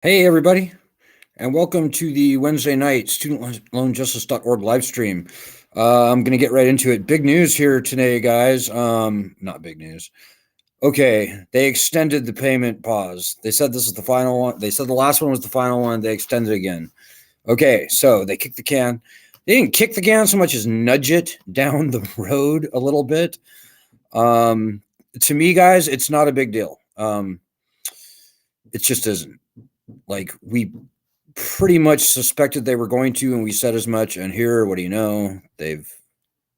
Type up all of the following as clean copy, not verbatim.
Hey, everybody, and welcome to the Wednesday night studentloanjustice.org live stream. I'm going to get right into it. Big news here today, guys. Not big news. Okay, they extended the payment pause. They said this is the final one. They said the last one was the final one. They extended again. Okay, so they kicked the can. They didn't kick the can so much as nudge it down the road a little bit. To me, guys, it's not a big deal. It just isn't. Like, we pretty much suspected they were going to, and we said as much. And here, what do you know? They've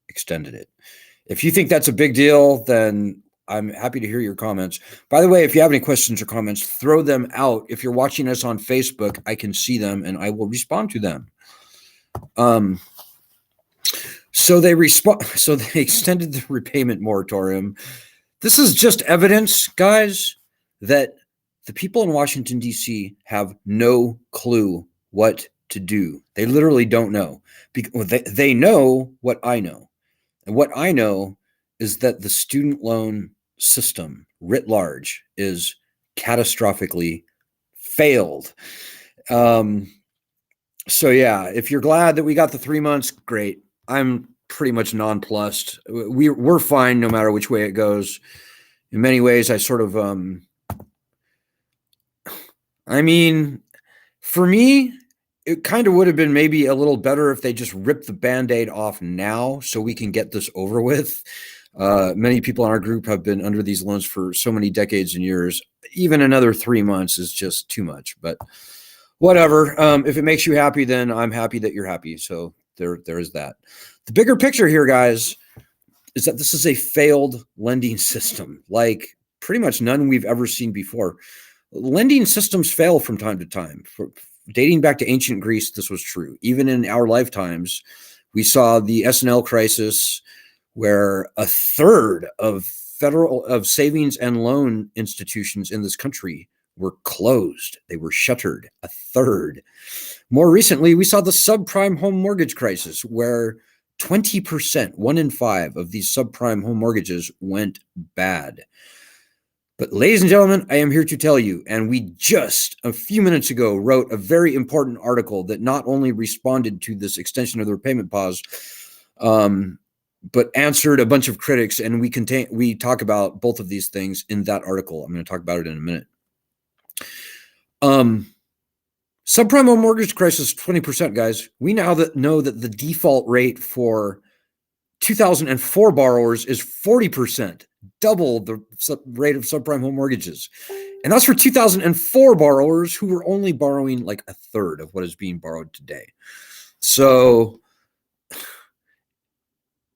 extended it. If you think that's a big deal, then I'm happy to hear your comments. By the way, if you have any questions or comments, throw them out. If you're watching us on Facebook, I can see them and I will respond to them. So they extended the repayment moratorium. This is just evidence, guys, that the people in Washington, D.C. have no clue what to do. They literally don't know. They know what I know. And what I know is that the student loan system writ large is catastrophically failed. So yeah, if you're glad that we got the 3 months, great. I'm pretty much nonplussed. We're fine no matter which way it goes. In many ways, I sort of for me, it kind of would have been maybe a little better if they just ripped the Band-Aid off now so we can get this over with. Many people in our group have been under these loans for so many decades and years. Even another 3 months is just too much, but whatever. If it makes you happy, then I'm happy that you're happy. So there is that. The bigger picture here, guys, is that this is a failed lending system, like pretty much none we've ever seen before. Lending systems fail from time to time. Dating back to ancient Greece, this was true. Even in our lifetimes, we saw the S&L crisis, where a third of savings and loan institutions in this country were closed. They were shuttered. A third. More recently, we saw the subprime home mortgage crisis, where 20%, 1 in 5 of these subprime home mortgages went bad. But ladies and gentlemen, I am here to tell you, and we just a few minutes ago wrote a very important article that not only responded to this extension of the repayment pause, but answered a bunch of critics. And we talk about both of these things in that article. I'm going to talk about it in a minute. Subprime home mortgage crisis, 20%, guys. We now know that the default rate for 2004 borrowers is 40%. Double the rate of subprime home mortgages. And that's for 2004 borrowers who were only borrowing like a third of what is being borrowed today. So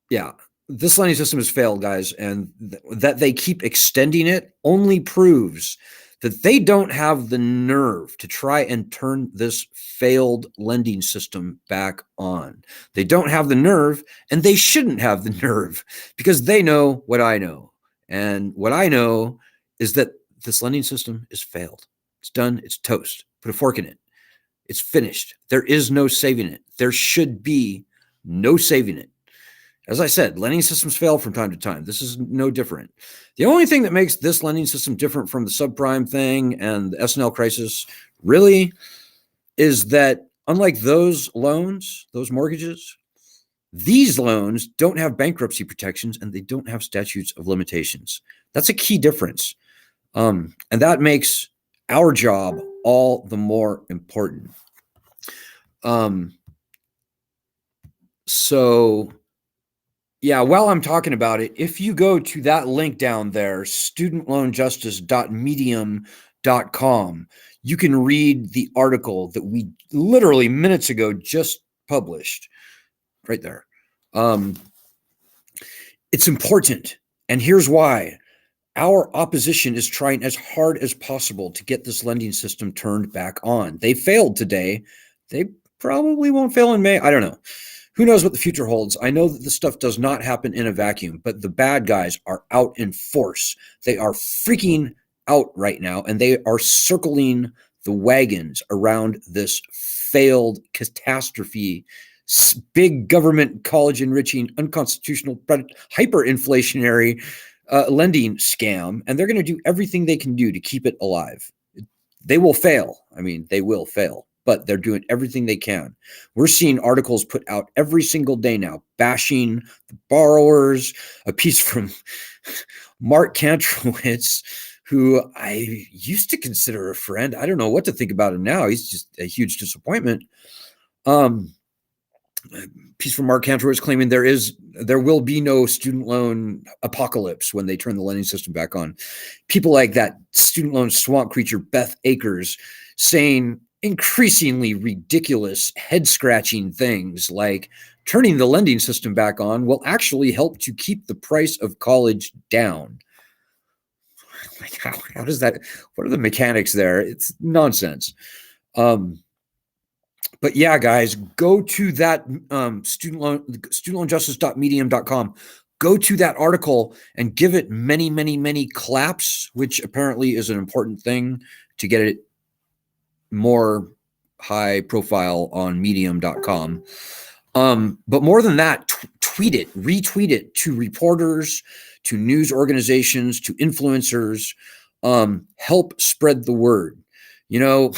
yeah, this lending system has failed, guys, and that they keep extending it only proves that they don't have the nerve to try and turn this failed lending system back on. They don't have the nerve, and they shouldn't have the nerve, because they know what I know. And what I know is that this lending system is failed. It's done. It's toast. Put a fork in it. It's finished. There is no saving it. There should be no saving it. As I said, lending systems fail from time to time. This is no different. The only thing that makes this lending system different from the subprime thing and the S&L crisis really is that, unlike those loans, those mortgages, these loans don't have bankruptcy protections and they don't have statutes of limitations. That's a key difference. And that makes our job all the more important. So yeah, while I'm talking about it, if you go to that link down there, studentloanjustice.medium.com, you can read the article that we literally minutes ago just published right there. It's important. And here's why. Our opposition is trying as hard as possible to get this lending system turned back on. They failed today. They probably won't fail in May. I don't know. Who knows what the future holds? I know that this stuff does not happen in a vacuum, but the bad guys are out in force. They are freaking out right now, and they are circling the wagons around this failed catastrophe, big government, college enriching, unconstitutional, hyperinflationary lending scam, and they're going to do everything they can do to keep it alive. They will fail. I mean, they will fail, but they're doing everything they can. We're seeing articles put out every single day now bashing the borrowers. A piece from Mark Kantrowitz, who I used to consider a friend. I don't know what to think about him now. He's just a huge disappointment. Piece from Mark Kantrowitz claiming there will be no student loan apocalypse when they turn the lending system back on. People like that student loan swamp creature Beth Akers saying increasingly ridiculous head-scratching things like turning the lending system back on will actually help to keep the price of college down. Like how does that? What are the mechanics there? It's nonsense. But yeah, guys, go to that studentloanjustice.medium.com. Go to that article and give it many, many, many claps, which apparently is an important thing to get it more high profile on medium.com. But more than that, tweet it, retweet it to reporters, to news organizations, to influencers. Help spread the word. You know,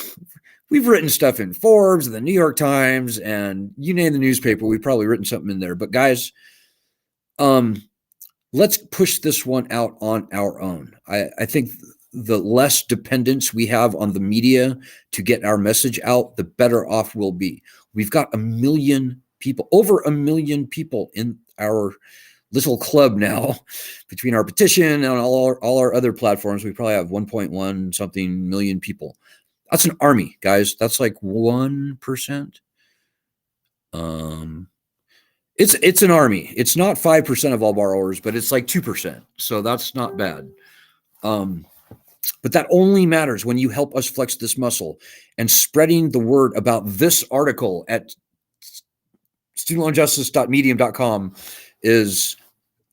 we've written stuff in Forbes and the New York Times and you name the newspaper, we've probably written something in there. But guys, let's push this one out on our own. I think the less dependence we have on the media to get our message out, the better off we'll be. We've got 1 million people, over 1 million people in our little club now. Between our petition and all our other platforms, we probably have 1.1 something million people. That's an army, guys. That's like 1%. It's an army. It's not 5% of all borrowers, but it's like 2%. So that's not bad. But that only matters when you help us flex this muscle. And spreading the word about this article at studentloanjustice.medium.com is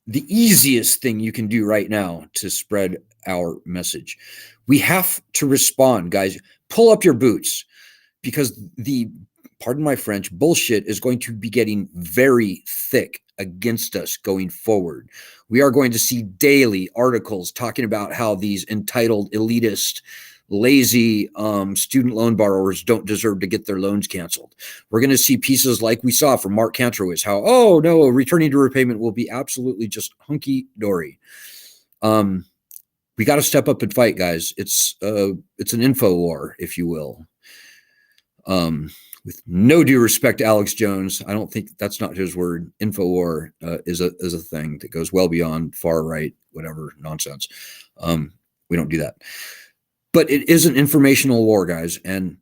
the easiest thing you can do right now to spread our message. We have to respond, guys. Pull up your boots, because the, pardon my French, bullshit is going to be getting very thick against us going forward. We are going to see daily articles talking about how these entitled, elitist, lazy student loan borrowers don't deserve to get their loans canceled. We're going to see pieces like we saw from Mark Kantrowitz, how, oh no, returning to repayment will be absolutely just hunky-dory. We got to step up and fight, guys. It's an info war, if you will. With no due respect to Alex Jones, I don't think that's not his word. Info war is a thing that goes well beyond far right, whatever nonsense. We don't do that. But it is an informational war, guys. And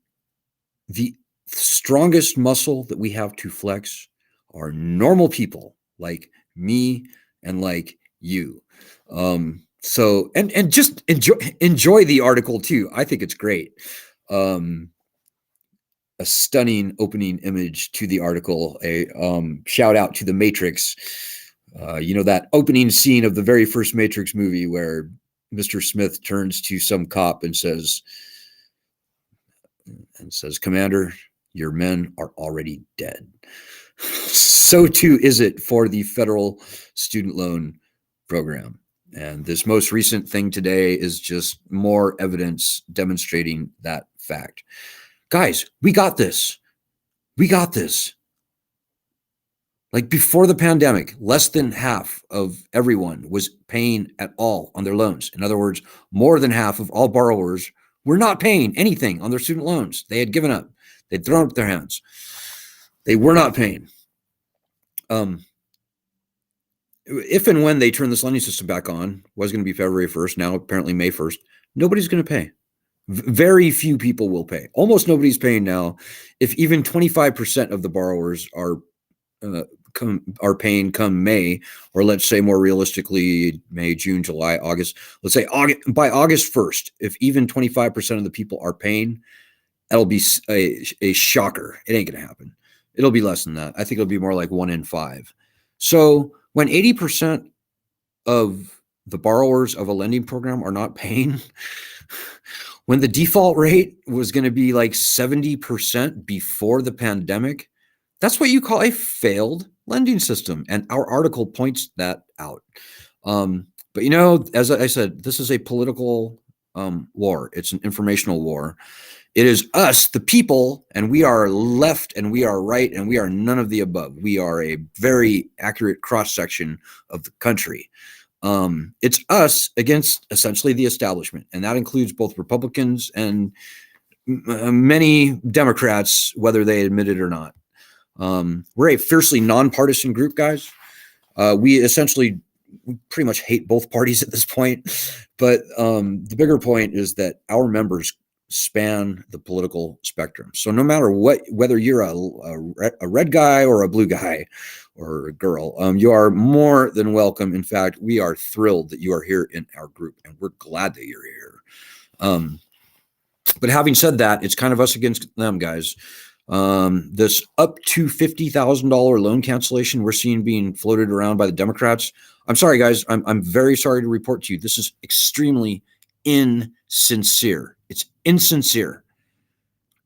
the strongest muscle that we have to flex are normal people like me and like you. So, and just enjoy the article too. I think it's great. A stunning opening image to the article, a shout out to The Matrix. You know, that opening scene of the very first Matrix movie where Mr. Smith turns to some cop and says, Commander, your men are already dead. So too is it for the federal student loan program. And this most recent thing today is just more evidence demonstrating that fact. Guys, we got this. We got this. Like before the pandemic, less than half of everyone was paying at all on their loans. In other words, more than half of all borrowers were not paying anything on their student loans. They had given up. They'd thrown up their hands. They were not paying. If and when they turn this lending system back on, was going to be February 1st, now apparently May 1st, nobody's going to pay. Very few people will pay. Almost nobody's paying now. If even 25% of the borrowers are paying come May, or let's say more realistically, May, June, July, August, let's say by August 1st, if even 25% of the people are paying, that'll be a shocker. It ain't going to happen. It'll be less than that. I think it'll be more like 1 in 5. So when 80% of the borrowers of a lending program are not paying, when the default rate was going to be like 70% before the pandemic, that's what you call a failed lending system. And our article points that out. But, you know, as I said, this is a political war. It's an informational war. It is us, the people, and we are left and we are right and we are none of the above. We are a very accurate cross-section of the country. It's us against essentially the establishment, and that includes both Republicans and many Democrats, whether they admit it or not. We're a fiercely nonpartisan group, guys. We pretty much hate both parties at this point, but the bigger point is that our members span the political spectrum. So no matter whether you're a red guy or a blue guy or a girl, you are more than welcome. In fact, we are thrilled that you are here in our group, and we're glad that you're here. But having said that, it's kind of us against them, guys. This up to $50,000 loan cancellation we're seeing being floated around by the Democrats. I'm sorry, guys. I'm very sorry to report to you. This is extremely insincere. It's insincere.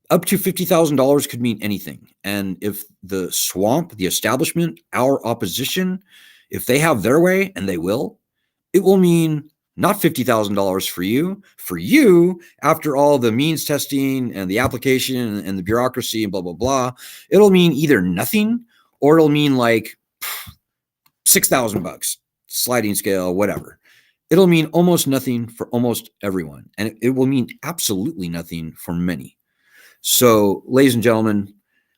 Up to $50,000 could mean anything. And if the swamp, the establishment, our opposition, if they have their way, and they will, it will mean not $50,000 for you. For you, after all the means testing and the application and the bureaucracy and blah, blah, blah, it'll mean either nothing or it'll mean like $6,000, sliding scale, whatever. It'll mean almost nothing for almost everyone. And it will mean absolutely nothing for many. So, ladies and gentlemen,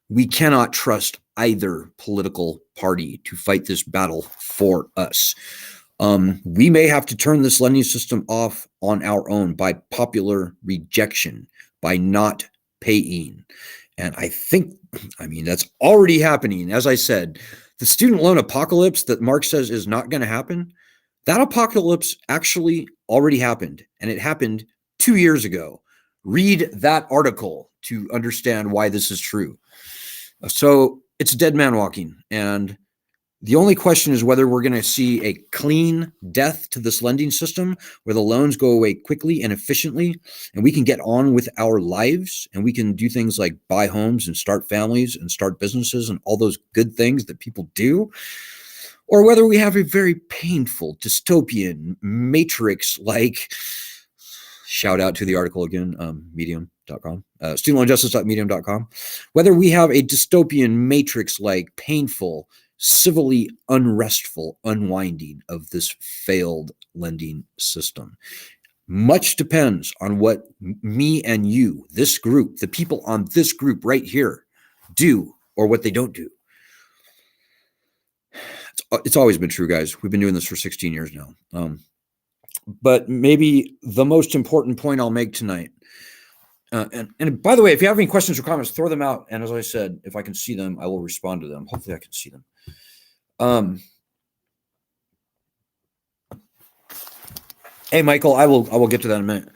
we cannot trust either political party to fight this battle for us. We may have to turn this lending system off on our own by popular rejection, by not paying. And I mean, that's already happening. As I said, the student loan apocalypse that Mark says is not going to happen, that apocalypse actually already happened. And it happened 2 years ago. Read that article to understand why this is true. So it's a dead man walking. And the only question is whether we're going to see a clean death to this lending system where the loans go away quickly and efficiently, and we can get on with our lives and we can do things like buy homes and start families and start businesses and all those good things that people do, or whether we have a very painful, dystopian, matrix-like, shout out to the article again, medium.com, studentloanjustice.medium.com, whether we have a dystopian, matrix-like, painful, civilly unrestful unwinding of this failed lending system. Much depends on what me and you, this group, the people on this group right here, do or what they don't do. It's always been true, guys. We've been doing this for 16 years now. But maybe the most important point I'll make tonight, and by the way, if you have any questions or comments, throw them out. And as I said, if I can see them, I will respond to them. Hopefully I can see them. Hey, Michael, I will get to that in a minute.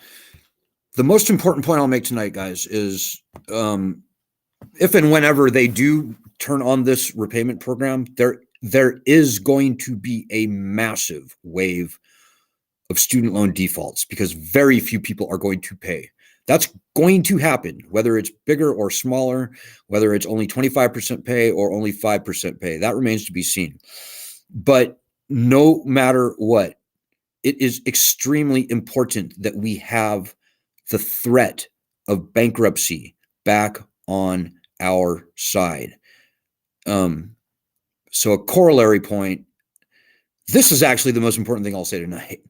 The most important point I'll make tonight, guys, is if and whenever they do turn on this repayment program, there is going to be a massive wave of student loan defaults because very few people are going to pay. That's going to happen, whether it's bigger or smaller, whether it's only 25% pay or only 5% pay. That remains to be seen. But no matter what, it is extremely important that we have the threat of bankruptcy back on our side. So a corollary point, this is actually the most important thing I'll say tonight.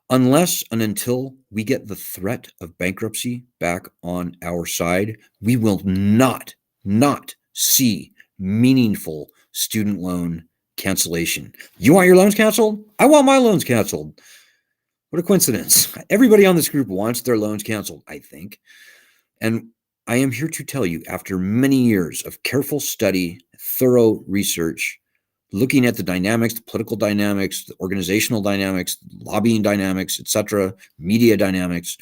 Unless and until we get the threat of bankruptcy back on our side, we will not see meaningful student loan cancellation. You want your loans canceled? I want my loans canceled. What a coincidence. Everybody on this group wants their loans canceled, I think. And I am here to tell you, after many years of careful study, thorough research, looking at the dynamics, the political dynamics, the organizational dynamics, lobbying dynamics, etc., media dynamics,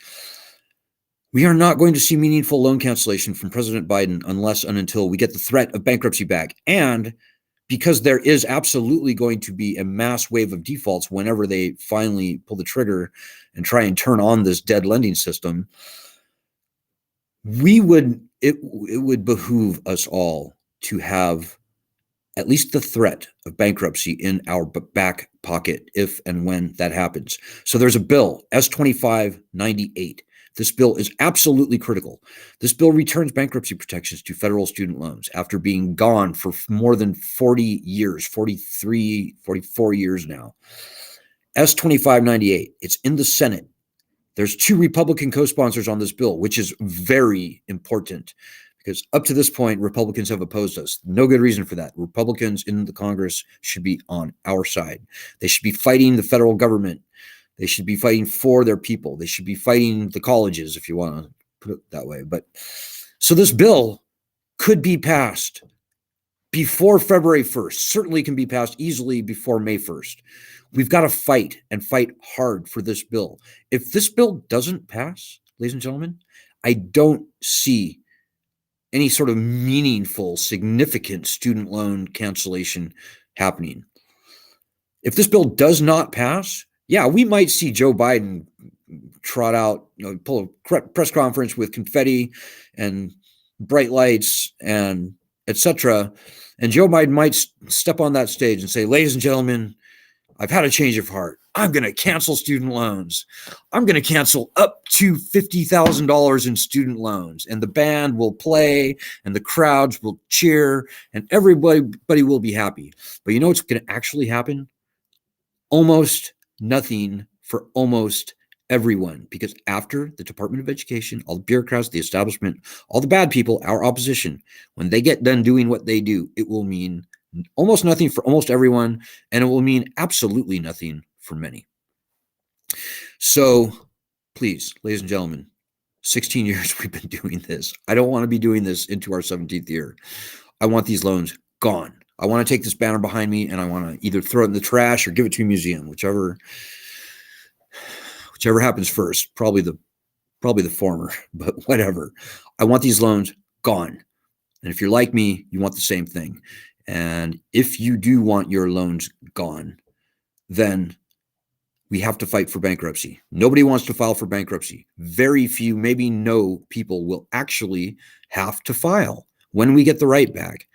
we are not going to see meaningful loan cancellation from President Biden unless and until we get the threat of bankruptcy back. And because there is absolutely going to be a mass wave of defaults whenever they finally pull the trigger and try and turn on this dead lending system, it would behoove us all to have at least the threat of bankruptcy in our back pocket if and when that happens. So there's a bill, S2598. This bill is absolutely critical. This bill returns bankruptcy protections to federal student loans after being gone for more than 40 years, 43, 44 years now. S2598, it's in the Senate. There's 2 Republican co-sponsors on this bill, which is very important because up to this point, Republicans have opposed us. No good reason for that. Republicans in the Congress should be on our side. They should be fighting the federal government. They should be fighting for their people. They should be fighting the colleges, if you want to put it that way. But so this bill could be passed before February 1st, certainly can be passed easily before May 1st. We've got to fight and fight hard for this bill. If this bill doesn't pass, ladies and gentlemen, I don't see any sort of meaningful, significant student loan cancellation happening. If this bill does not pass, yeah, we might see Joe Biden trot out, pull a press conference with confetti and bright lights and etc. And Joe Biden might step on that stage and say, ladies and gentlemen, I've had a change of heart. I'm going to cancel student loans. I'm going to cancel up to $50,000 in student loans. And the band will play and the crowds will cheer and everybody will be happy. But you know what's going to actually happen? Almost nothing for almost everyone. Because after the Department of Education, all the bureaucrats, the establishment, all the bad people, our opposition, when they get done doing what they do, it will mean almost nothing for almost everyone, and it will mean absolutely nothing for many. So please, ladies and gentlemen, 16 years we've been doing this. I don't want to be doing this into our 17th year. I want these loans gone. I want to take this banner behind me and I want to either throw it in the trash or give it to a museum, whichever happens first. Probably the former, but whatever. I want these loans gone. And if you're like me, you want the same thing. And if you do want your loans gone, then we have to fight for bankruptcy. Nobody wants to file for bankruptcy. Very few, maybe no people will actually have to file when we get the right back.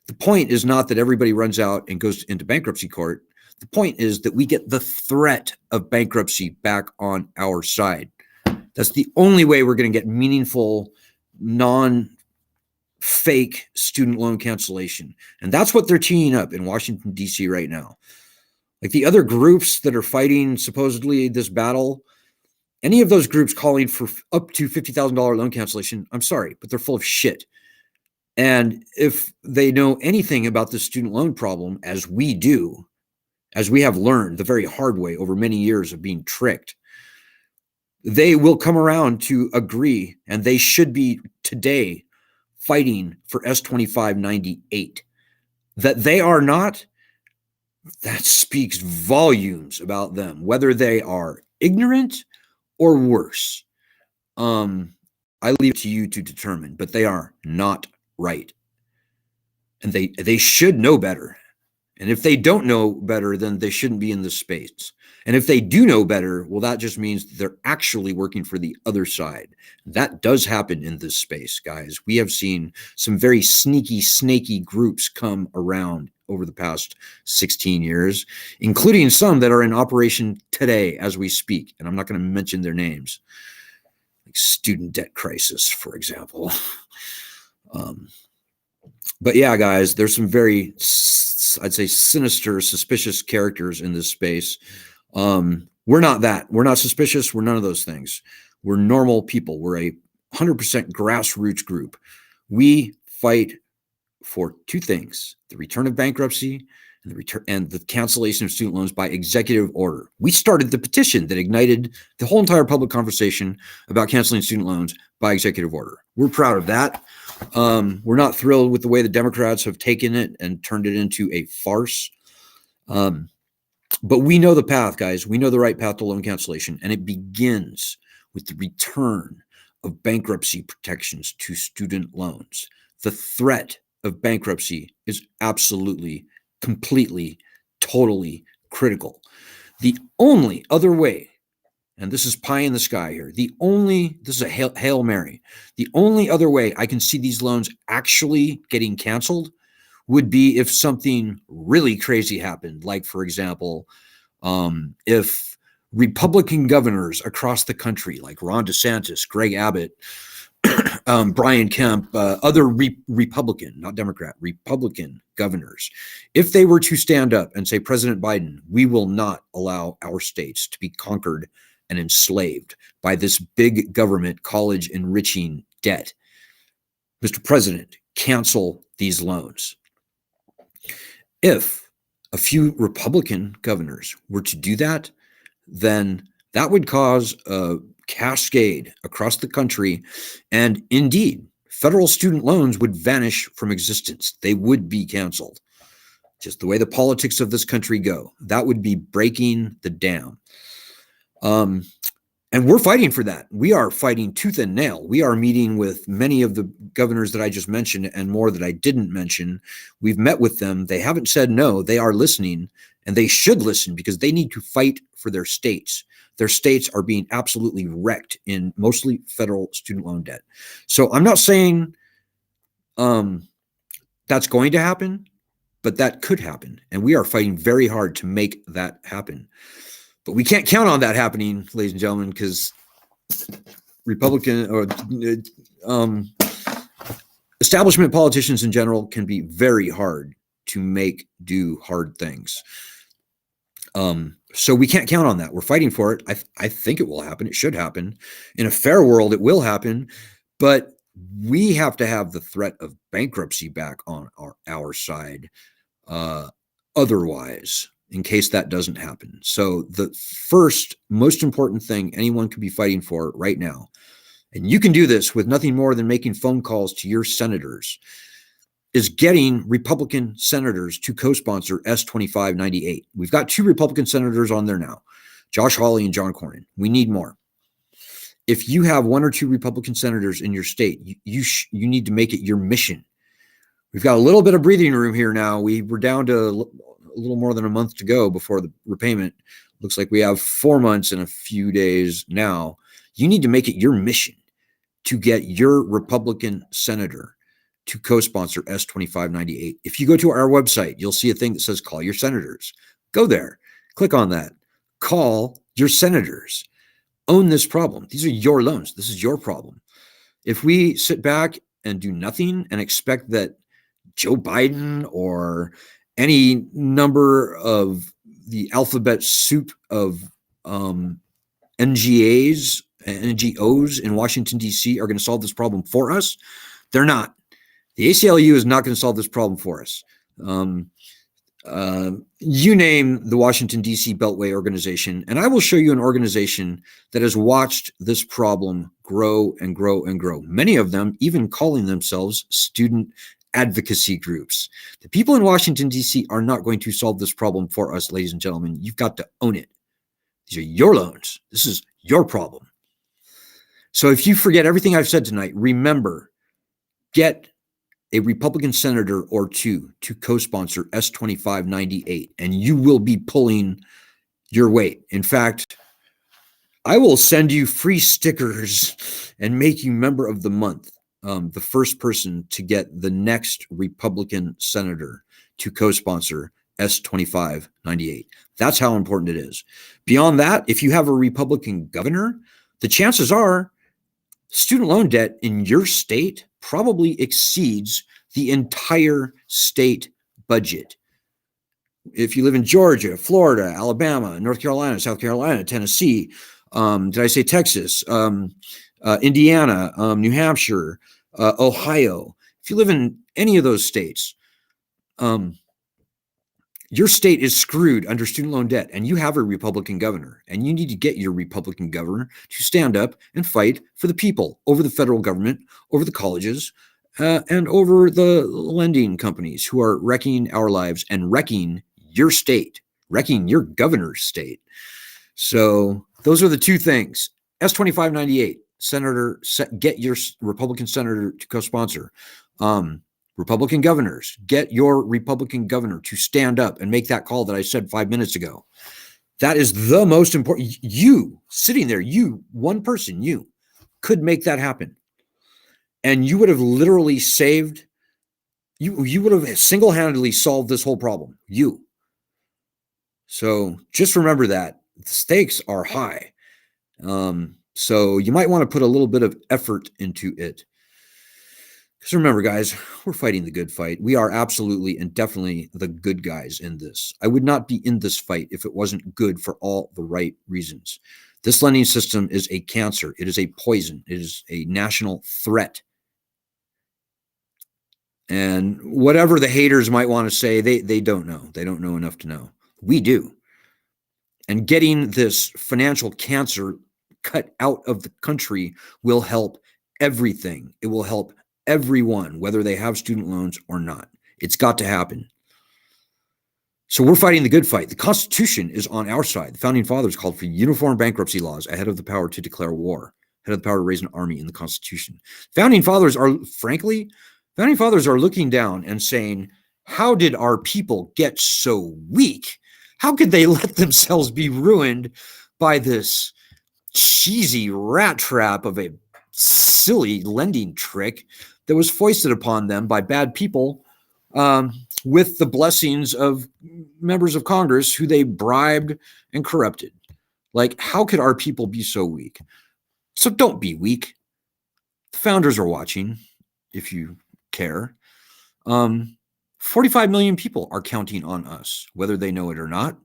The point is not that everybody runs out and goes into bankruptcy court. The point is that we get the threat of bankruptcy back on our side. That's the only way we're going to get meaningful, non-fake student loan cancellation. And that's what they're teeing up in Washington, D.C. right now. Like the other groups that are fighting supposedly this battle, any of those groups calling for up to $50,000 loan cancellation, I'm sorry, but they're full of shit. And if they know anything about the student loan problem, as we do, as we have learned the very hard way over many years of being tricked, they will come around to agree, and they should be today fighting for S2598. That they are not, that speaks volumes about them, whether they are ignorant or worse. I leave it to you to determine, but they are not right. And they should know better. And if they don't know better, then they shouldn't be in this space. And if they do know better, well, that just means they're actually working for the other side. That does happen in this space, guys. We have seen some very sneaky, snaky groups come around over the past 16 years, including some that are in operation today as we speak. And I'm not going to mention their names, like Student Debt Crisis, for example. But yeah, guys, there's some very, I'd say, sinister, suspicious characters in this space. We're not that. We're not suspicious. We're none of those things. We're normal people. We're a 100% grassroots group. We fight for two things: the return of bankruptcy and the cancellation of student loans by executive order. We started the petition that ignited the whole entire public conversation about canceling student loans by executive order. We're proud of that. We're not thrilled with the way the Democrats have taken it and turned it into a farce. But we know the path, guys. We know the right path to loan cancellation, and it begins with the return of bankruptcy protections to student loans. The threat of bankruptcy is absolutely, completely, totally critical. The only other way, and this is pie in the sky here, this is a Hail Mary. The only other way I can see these loans actually getting canceled would be if something really crazy happened. Like, for example, if Republican governors across the country, like Ron DeSantis, Greg Abbott, Brian Kemp, other Republican, not Democrat, Republican governors, if they were to stand up and say, President Biden, we will not allow our states to be conquered and enslaved by this big government college enriching debt. Mr. President, cancel these loans. If a few Republican governors were to do that, then that would cause a cascade across the country. And indeed, federal student loans would vanish from existence. They would be canceled. Just the way the politics of this country go. That would be breaking the dam. And we're fighting for that. We are fighting tooth and nail. We are meeting with many of the governors that I just mentioned and more that I didn't mention. We've met with them. They haven't said no. They are listening, and they should listen because they need to fight for their states. Their states are being absolutely wrecked in mostly federal student loan debt. So I'm not saying that's going to happen, but that could happen. And we are fighting very hard to make that happen. But we can't count on that happening, ladies and gentlemen, because Republican or establishment politicians in general can be very hard to make do hard things. So we can't count on that. We're fighting for it. I think it will happen. It should happen. In a fair world, it will happen. But we have to have the threat of bankruptcy back on our side. Otherwise, in case that doesn't happen. So the first most important thing anyone could be fighting for right now, and you can do this with nothing more than making phone calls to your senators, is getting Republican senators to co-sponsor S-2598. We've got 2 Republican senators on there now, Josh Hawley and John Cornyn. We need more. If you have 1 or 2 Republican senators in your state, you need to make it your mission. We've got a little bit of breathing room here now. We're down to a little more than a month to go before the repayment. Looks like we have 4 months and a few days now. You need to make it your mission to get your Republican senator to co-sponsor S-2598. If you go to our website, you'll see a thing that says call your senators. Go there, click on that, call your senators. Own this problem. These are your loans. This is your problem. If we sit back and do nothing and expect that Joe Biden or any number of the alphabet soup of NGOs in Washington, D.C. are going to solve this problem for us, they're not. The ACLU is not going to solve this problem for us. You name the Washington, D.C. Beltway organization, and I will show you an organization that has watched this problem grow and grow and grow. Many of them even calling themselves student advocacy groups. The people in Washington, D.C. are not going to solve this problem for us, ladies and gentlemen. You've got to own it. These are your loans. This is your problem. So if you forget everything I've said tonight, remember, get a Republican senator or 2 to co-sponsor S-2598, and you will be pulling your weight. In fact, I will send you free stickers and make you member of the month. The first person to get the next Republican senator to co-sponsor S-2598. That's how important it is. Beyond that, if you have a Republican governor, the chances are student loan debt in your state probably exceeds the entire state budget. If you live in Georgia, Florida, Alabama, North Carolina, South Carolina, Tennessee, did I say Texas, Indiana, New Hampshire, Ohio, if you live in any of those states, your state is screwed under student loan debt, and you have a Republican governor, and you need to get your Republican governor to stand up and fight for the people over the federal government, over the colleges, and over the lending companies who are wrecking our lives and wrecking your state, wrecking your governor's state. So those are the 2 things. S-2598, senator, get your Republican senator to co-sponsor. Republican governors, get your Republican governor to stand up and make that call that I said 5 minutes ago. That is the most important. You sitting there, you, one person, you could make that happen. And you would have literally saved You would have single-handedly solved this whole problem. You. So just remember that the stakes are high. So you might want to put a little bit of effort into it. Because remember, guys, we're fighting the good fight. We are absolutely and definitely the good guys in this. I would not be in this fight if it wasn't good for all the right reasons. This lending system is a cancer. It is a poison. It is a national threat. And whatever the haters might want to say, they don't know. They don't know enough to know. We do. And getting this financial cancer cut out of the country will help everything. It will help everyone, whether they have student loans or not. It's got to happen. So we're fighting the good fight. The Constitution is on our side. The Founding Fathers called for uniform bankruptcy laws ahead of the power to declare war, ahead of the power to raise an army in the Constitution. Founding Fathers are looking down and saying, how did our people get so weak? How could they let themselves be ruined by this cheesy rat trap of a silly lending trick that was foisted upon them by bad people with the blessings of members of Congress who they bribed and corrupted? Like, how could our people be so weak? So don't be weak. The founders are watching, if you care. 45 million people are counting on us, whether they know it or not.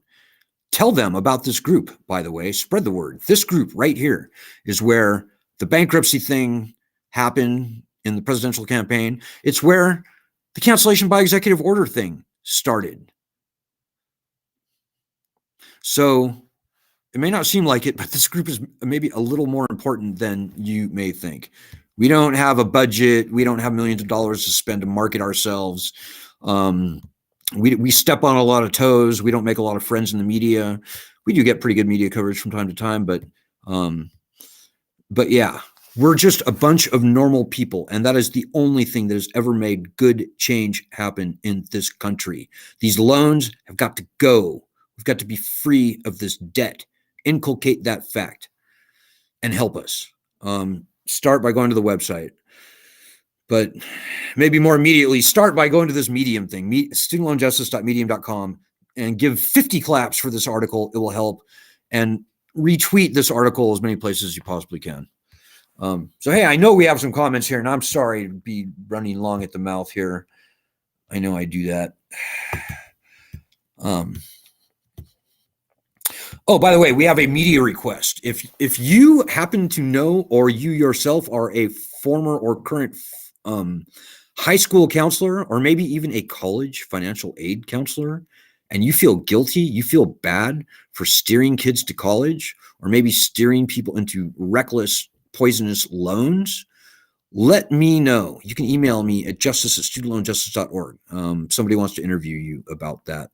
Tell them about this group, by the way. Spread the word. This group right here is where the bankruptcy thing happened in the presidential campaign. It's where the cancellation by executive order thing started. So it may not seem like it, but this group is maybe a little more important than you may think. We don't have a budget. We don't have millions of dollars to spend to market ourselves. We step on a lot of toes. We don't make a lot of friends in the media. We do get pretty good media coverage from time to time, but yeah, we're just a bunch of normal people, and that is the only thing that has ever made good change happen in this country. These loans have got to go. We've got to be free of this debt. Inculcate that fact and help us. Start by going to the website. But maybe more immediately, start by going to this Medium thing, studentloanjustice.medium.com, and give 50 claps for this article. It will help. And retweet this article as many places as you possibly can. So, hey, I know we have some comments here, and I'm sorry to be running long at the mouth here. I know I do that. Oh, by the way, we have a media request. If you happen to know, or you yourself are a former or current high school counselor, or maybe even a college financial aid counselor, and you feel guilty, you feel bad for steering kids to college, or maybe steering people into reckless, poisonous loans, let me know. You can email me at justice@studentloanjustice.org. Somebody wants to interview you about that.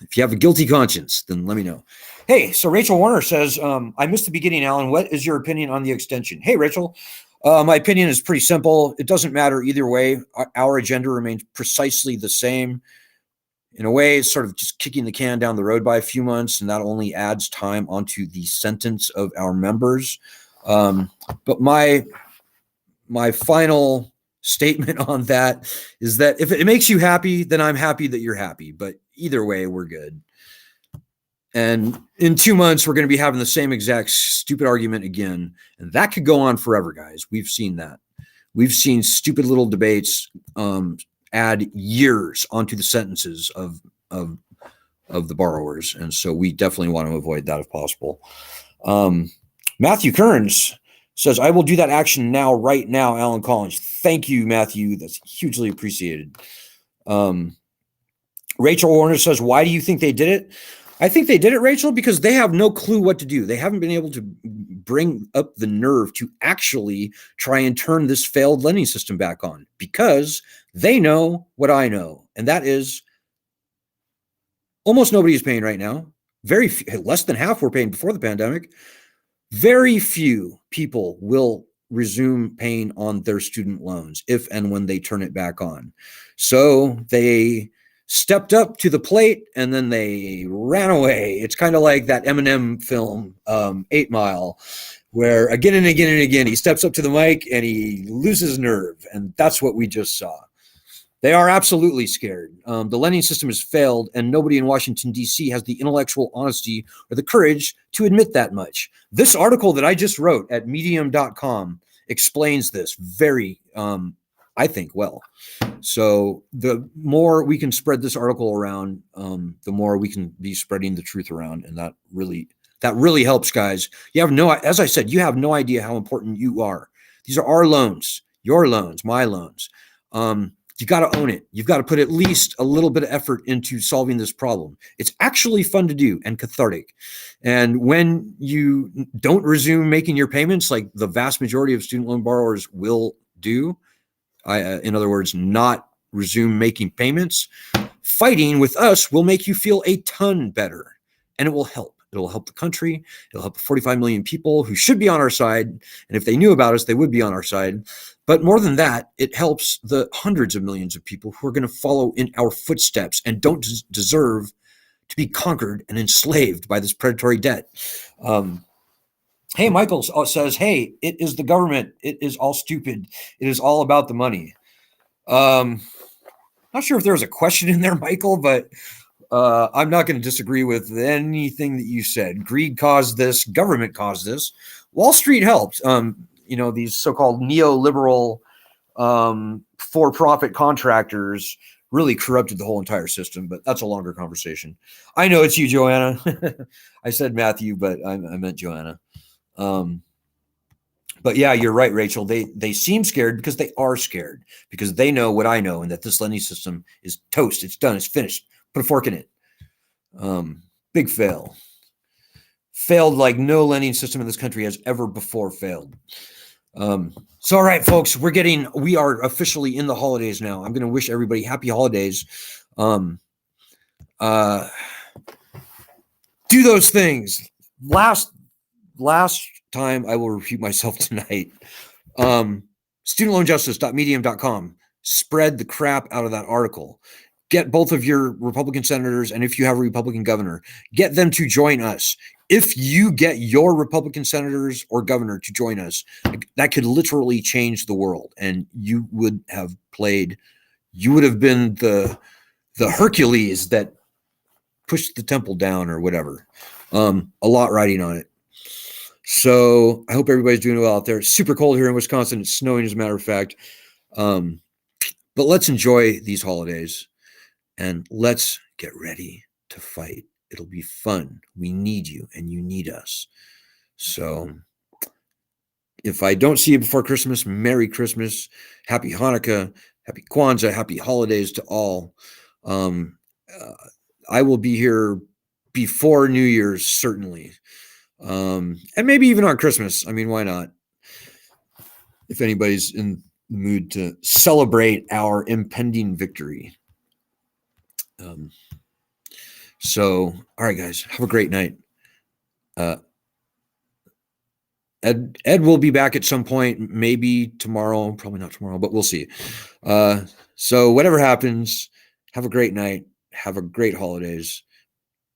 If you have a guilty conscience, then let me know. Hey, so Rachel Warner says, I missed the beginning, Alan. What is your opinion on the extension? Hey, Rachel, my opinion is pretty simple. It doesn't matter either way. Our agenda remains precisely the same. In a way, it's sort of just kicking the can down the road by a few months, and that only adds time onto the sentence of our members. But my final statement on that is that if it makes you happy, then I'm happy that you're happy. But either way, we're good. And in 2 months, we're going to be having the same exact stupid argument again. And that could go on forever, guys. We've seen that. We've seen stupid little debates add years onto the sentences of the borrowers. And so we definitely want to avoid that if possible. Matthew Kearns says, I will do that action now, right now, Alan Collins. Thank you, Matthew. That's hugely appreciated. Rachel Warner says, why do you think they did it? I think they did it, Rachel, because they have no clue what to do. They haven't been able to bring up the nerve to actually try and turn this failed lending system back on, because they know what I know, and that is almost nobody is paying right now. Less than half were paying before the pandemic. Very few people will resume paying on their student loans if and when they turn it back on. So they stepped up to the plate and then they ran away. It's kind of like that Eminem film, 8 Mile, where again and again and again, he steps up to the mic and he loses nerve. And that's what we just saw. They are absolutely scared. The lending system has failed, and nobody in Washington, D.C. has the intellectual honesty or the courage to admit that much. This article that I just wrote at medium.com explains this very, I think, well. So the more we can spread this article around, the more we can be spreading the truth around, and that really helps, guys. You have no, as I said, you have no idea how important you are. These are our loans, your loans, my loans. You got to own it. You've got to put at least a little bit of effort into solving this problem. It's actually fun to do and cathartic. And when you don't resume making your payments, like the vast majority of student loan borrowers will do, in other words, not resume making payments, fighting with us will make you feel a ton better, and it will help. It'll help the country. It'll help the 45 million people who should be on our side. And if they knew about us, they would be on our side. But more than that, it helps the hundreds of millions of people who are going to follow in our footsteps and don't deserve to be conquered and enslaved by this predatory debt. Hey, Michael says, hey, it is the government. It is all stupid. It is all about the money. Not sure if there was a question in there, Michael, but I'm not going to disagree with anything that you said. Greed caused this. Government caused this. Wall Street helped. These so-called neoliberal for-profit contractors really corrupted the whole entire system, but that's a longer conversation. I know it's you, Joanna. I said Matthew, but I meant Joanna. But yeah, you're right, Rachel. They seem scared because they are scared, because they know what I know, and that this lending system is toast. It's done. It's finished. Put a fork in it. Big fail. Failed like no lending system in this country has ever before failed. So, all right, folks, we are officially in the holidays now. I'm going to wish everybody happy holidays. Do those things. Last time, I will repeat myself tonight. Studentloanjustice.medium.com. Spread the crap out of that article. Get both of your Republican senators, and if you have a Republican governor, get them to join us. If you get your Republican senators or governor to join us, that could literally change the world. And you would have been the Hercules that pushed the temple down or whatever. A lot riding on it. So I hope everybody's doing well out there. It's super cold here in Wisconsin. It's snowing, as a matter of fact. But let's enjoy these holidays. And let's get ready to fight. It'll be fun. We need you, and you need us. So if I don't see you before Christmas, Merry Christmas, Happy Hanukkah, Happy Kwanzaa, Happy Holidays to all. I will be here before New Year's, certainly. And maybe even on Christmas. I mean, why not? If anybody's in the mood to celebrate our impending victory. So, all right, guys, have a great night. Ed will be back at some point, maybe tomorrow, probably not tomorrow, but we'll see. So whatever happens, have a great night. Have a great holidays.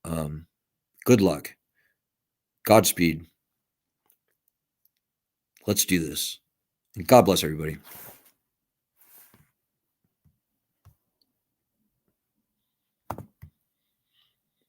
Good luck. Godspeed. Let's do this. And God bless everybody.